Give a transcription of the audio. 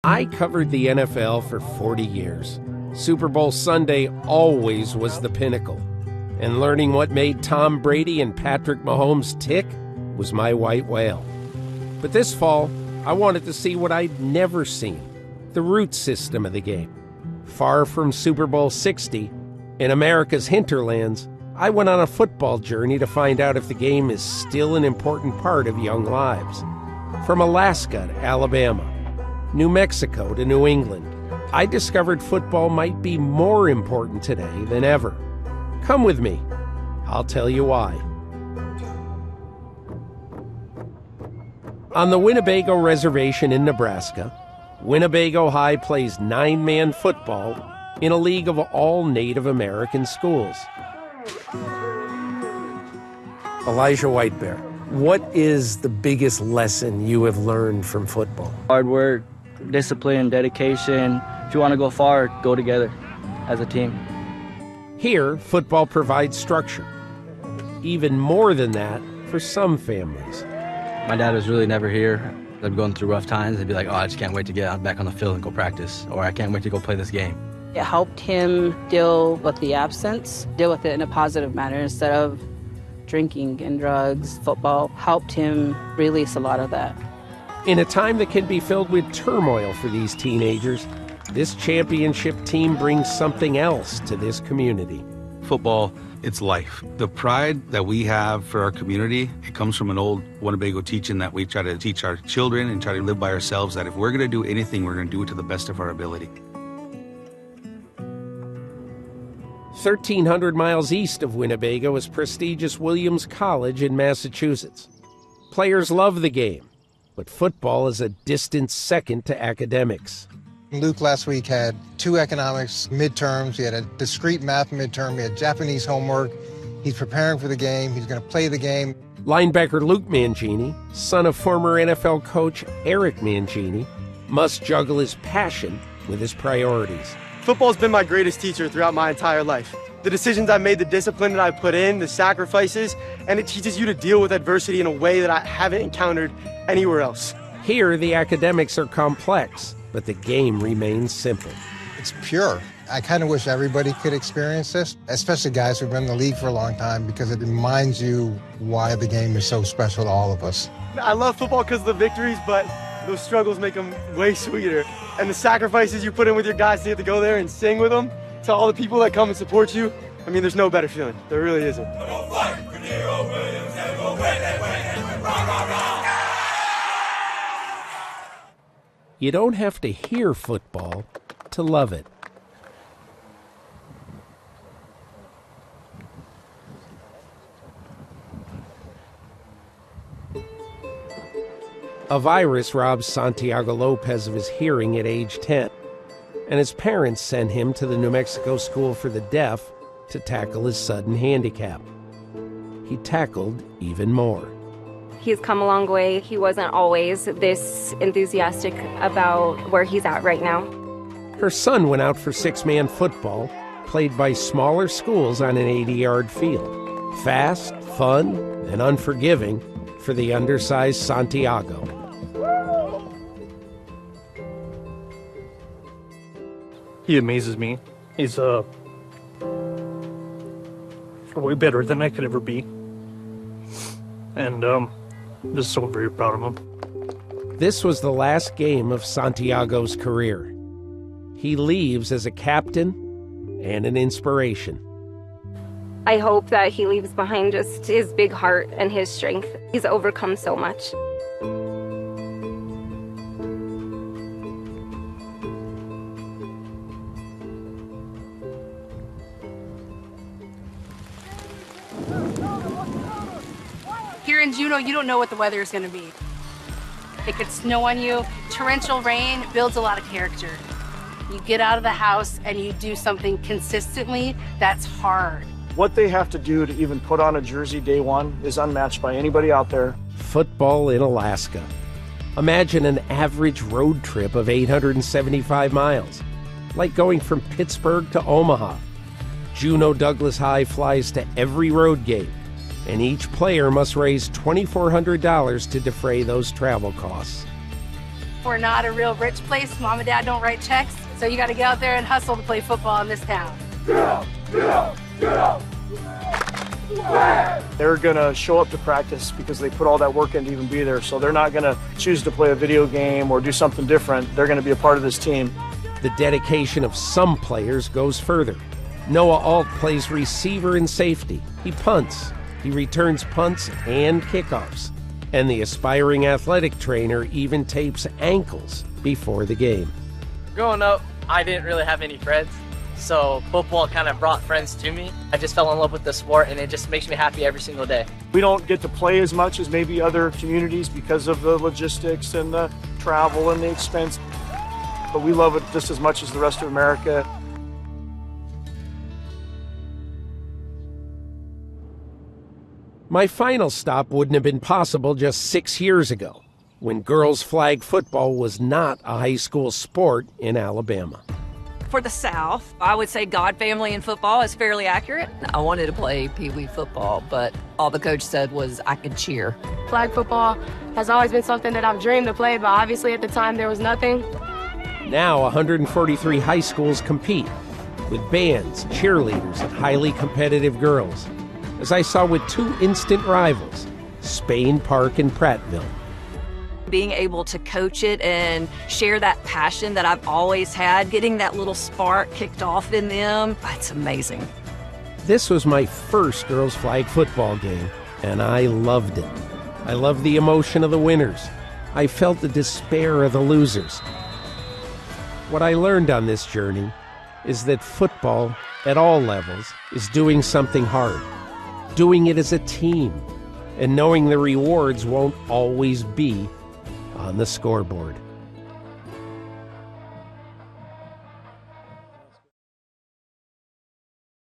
I covered the NFL for 40 years. Super Bowl Sunday always was the pinnacle. And learning what made Tom Brady and Patrick Mahomes tick was my white whale. But this fall, I wanted to see what I'd never seen, the root system of the game. Far from Super Bowl 60, in America's hinterlands, I went on a football journey to find out if the game is still an important part of young lives. From Alaska to Alabama, New Mexico to New England, I discovered football might be more important today than ever. Come with me. I'll tell you why. On the Winnebago Reservation in Nebraska, Winnebago High plays 9-man football in a league of all Native American schools. Elijah Whitebear, what is the biggest lesson you have learned from football? Hard work, discipline, dedication. If you want to go far, go together as a team. Here, football provides structure. Even more than that for some families. My dad was really never here. I'd be going through rough times. I'd be like, oh, I just can't wait to get back on the field and go practice. Or I can't wait to go play this game. It helped him deal with the absence, deal with it in a positive manner instead of drinking and drugs. Football helped him release a lot of that. In a time that can be filled with turmoil for these teenagers, this championship team brings something else to this community. Football, it's life. The pride that we have for our community, it comes from an old Winnebago teaching that we try to teach our children and try to live by ourselves, that if we're going to do anything, we're going to do it to the best of our ability. 1,300 miles east of Winnebago is prestigious Williams College in Massachusetts. Players love the game, but football is a distant second to academics. Luke last week had 2 economics midterms. He had a discrete math midterm. He had Japanese homework. He's preparing for the game. He's going to play the game. Linebacker Luke Mangini, son of former NFL coach Eric Mangini, must juggle his passion with his priorities. Football's been my greatest teacher throughout my entire life. The decisions I made, the discipline that I put in, the sacrifices, and it teaches you to deal with adversity in a way that I haven't encountered anywhere else. Here, the academics are complex, but the game remains simple. It's pure. I kind of wish everybody could experience this, especially guys who've been in the league for a long time, because it reminds you why the game is so special to all of us. I love football because of the victories, but those struggles make them way sweeter. And the sacrifices you put in with your guys to get to go there and sing with them, to all the people that come and support you, I mean, there's no better feeling. There really isn't. You don't have to hear football to love it. A virus robs Santiago Lopez of his hearing at age 10, and his parents sent him to the New Mexico School for the Deaf to tackle his sudden handicap. He tackled even more. He's come a long way. He wasn't always this enthusiastic about where he's at right now. Her son went out for 6-man football, played by smaller schools on an 80-yard field. Fast, fun, and unforgiving for the undersized Santiago. He amazes me. He's way better than I could ever be. And I'm just so very proud of him. This was the last game of Santiago's career. He leaves as a captain and an inspiration. I hope that he leaves behind just his big heart and his strength. He's overcome so much. Here in Juneau, you don't know what the weather is going to be. It could snow on you. Torrential rain builds a lot of character. You get out of the house and you do something consistently, that's hard. What they have to do to even put on a jersey day one is unmatched by anybody out there. Football in Alaska. Imagine an average road trip of 875 miles, like going from Pittsburgh to Omaha. Juneau Douglas High flies to every road game, and each player must raise $2,400 to defray those travel costs. We're not a real rich place. Mom and Dad don't write checks, so you got to get out there and hustle to play football in this town. They're going to show up to practice because they put all that work in to even be there. So they're not going to choose to play a video game or do something different. They're going to be a part of this team. The dedication of some players goes further. Noah Alt plays receiver and safety. He punts. He returns punts and kickoffs. And the aspiring athletic trainer even tapes ankles before the game. Growing up, I didn't really have any friends. So football kind of brought friends to me. I just fell in love with the sport, and it just makes me happy every single day. We don't get to play as much as maybe other communities because of the logistics and the travel and the expense. But we love it just as much as the rest of America. My final stop wouldn't have been possible just 6 years ago, when girls flag football was not a high school sport in Alabama. For the South, I would say God, family, and football is fairly accurate. I wanted to play Pee Wee football, but all the coach said was I could cheer. Flag football has always been something that I've dreamed to play, but obviously at the time there was nothing. Now 143 high schools compete, with bands, cheerleaders, and highly competitive girls, as I saw with two instant rivals, Spain Park and Prattville. Being able to coach it and share that passion that I've always had, getting that little spark kicked off in them, it's amazing. This was my first girls flag football game, and I loved it. I loved the emotion of the winners. I felt the despair of the losers. What I learned on this journey is that football, at all levels, is doing something hard, doing it as a team, and knowing the rewards won't always be on the scoreboard.